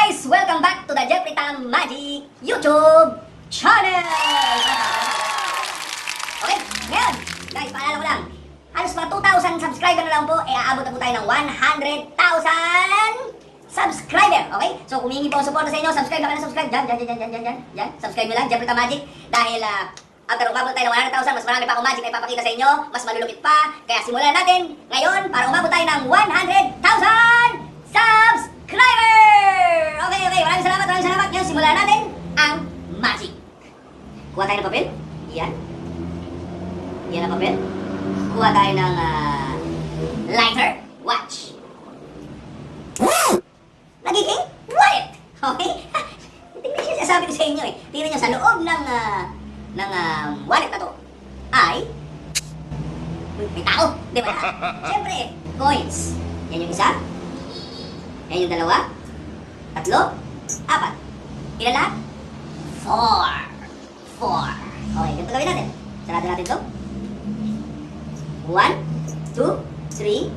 guys! Welcome back to the Jeffrey Tam Magic YouTube channel! Okay, ngayon, guys, paalala ko lang, halos mga 2,000 subscriber na lang po, aabot na po tayo ng 100,000 subscriber, okay? So, kung humingi po ang suporta sa inyo, subscribe na kayo na subscribe, dyan, subscribe nyo lang, Jeffrey Tam Magic, dahil, after umabot tayo ng 100,000, mas marami pa akong magic na ipapakita sa inyo, mas malulupit pa, kaya simulan natin ngayon para umabot tayo ng 100,000 subscriber! Okay, maraming salamat. Ngayon, simulan natin ang magic. Kuha tayo ng papel. Yan ang papel. Kuha tayo ng lighter. Watch. Nagiging wallet. Okay? Tingnan siya, sasabi ko sa inyo eh. Tingnan nyo, sa loob ng wallet na to ay may tao. Di ba? Siyempre, coins. Yan yung isa. Yan yung dalawa. Tatlo. Apat. Ilan lahat? 4. Okay, ganito gawin natin. Sarado natin ito. 1, 2, 3,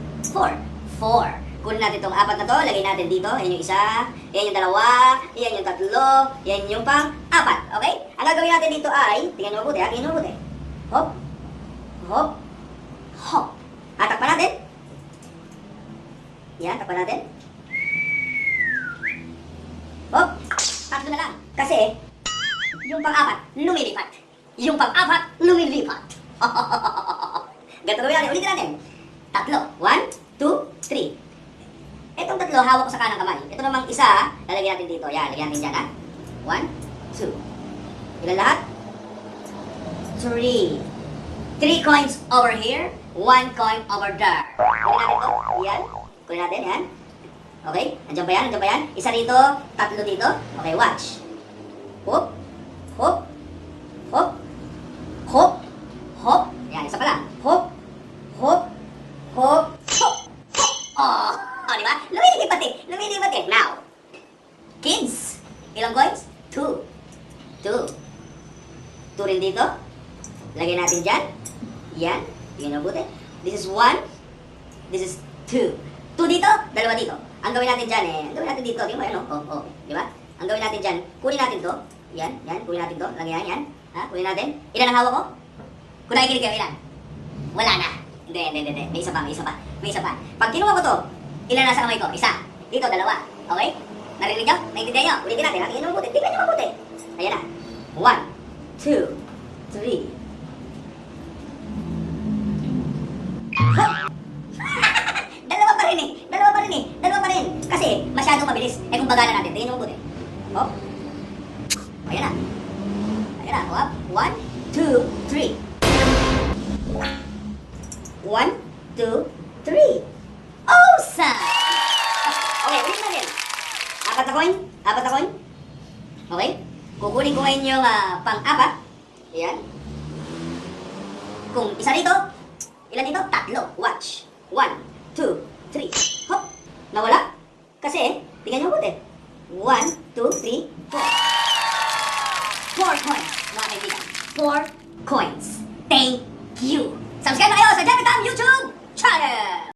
4. Kunin natin itong apat na to. Lagay natin dito. Yan yung isa. Yan yung dalawa. Yan yung tatlo. Yan yung pang-apat. Okay? Ang gagawin natin dito ay, tingnan nyo mabuti ha. Tingnan nyo mabuti. Hop. Hop. Hop. Takpan natin. Yan, takpan natin. Hop. Tatlo na lang. Kasi, yung pang-apat, lumilipat. Yung pang-apat, lumilipat. Ganito gawin natin. Ulitin natin. Tatlo. 1, 2, 3. Itong tatlo, hawak ko sa kanang kamay. Ito namang isa, lalagyan natin dito. Yan, lagyan natin dyan, ha? 1, 2. Ilan lahat? 3. 3 coins over here, 1 coin over there. Kunin natin ito. Yan. Kunin natin, yan. Okay? Andiyan ba yan? Isa dito, tatlo dito. Okay, watch. Hop. Hop. Hop. Hop. Hop. Yan, isa pa lang. Hop. Hop. Hop. Hop. Oh, di ba? Lumilipat eh. Now, kids, ilang coins? 2. 2 rin dito. Lagyan natin dyan. Yan. Tingnan mo buti. This is 1. This is 2. 2 dito, dalawa dito. Ang gawin natin dyan ang gawin natin dito. Tingnan mo yan, oh. Di ba? Ang gawin natin dyan, kunin natin to. Yan. Kunin natin to. Lagyan yan. Ha? Kunin natin. Ilan ang hawak ko? Kung nakikinig kayo, ilan? Wala na. Hindi. May isa pa. Pag kinuha ko to, ilan nasa kamay ko? Isa. Dito, dalawa. Okay? Narinig nyo? Naintindihan nyo? Ulitin natin. Tingnan mo mabuti. Tingnan nyo mabuti. Ayan na. 1, 2, 3. Dalawa pa rin. Kasi masyadong mabilis. Kung bagalan natin, tingnan nyo mabuti. Hop. Ayan na. 1, 2, 3. 1, 2, 3. Awesome! Okay, ulit natin. Apat na coin. Okay? Kukunin ko ngayon yung pang-apat. Ayan. Kung isa dito, ilan dito? Tatlo. Watch. 1, 2, 3. Hop. Nawala? Kasi, tingnan nyo mabuti. 1, 2, 3, 4. 4 coins, mga kaibigan. 4 coins. Thank you. Subscribe na kayo sa Jeffrey Tam YouTube channel!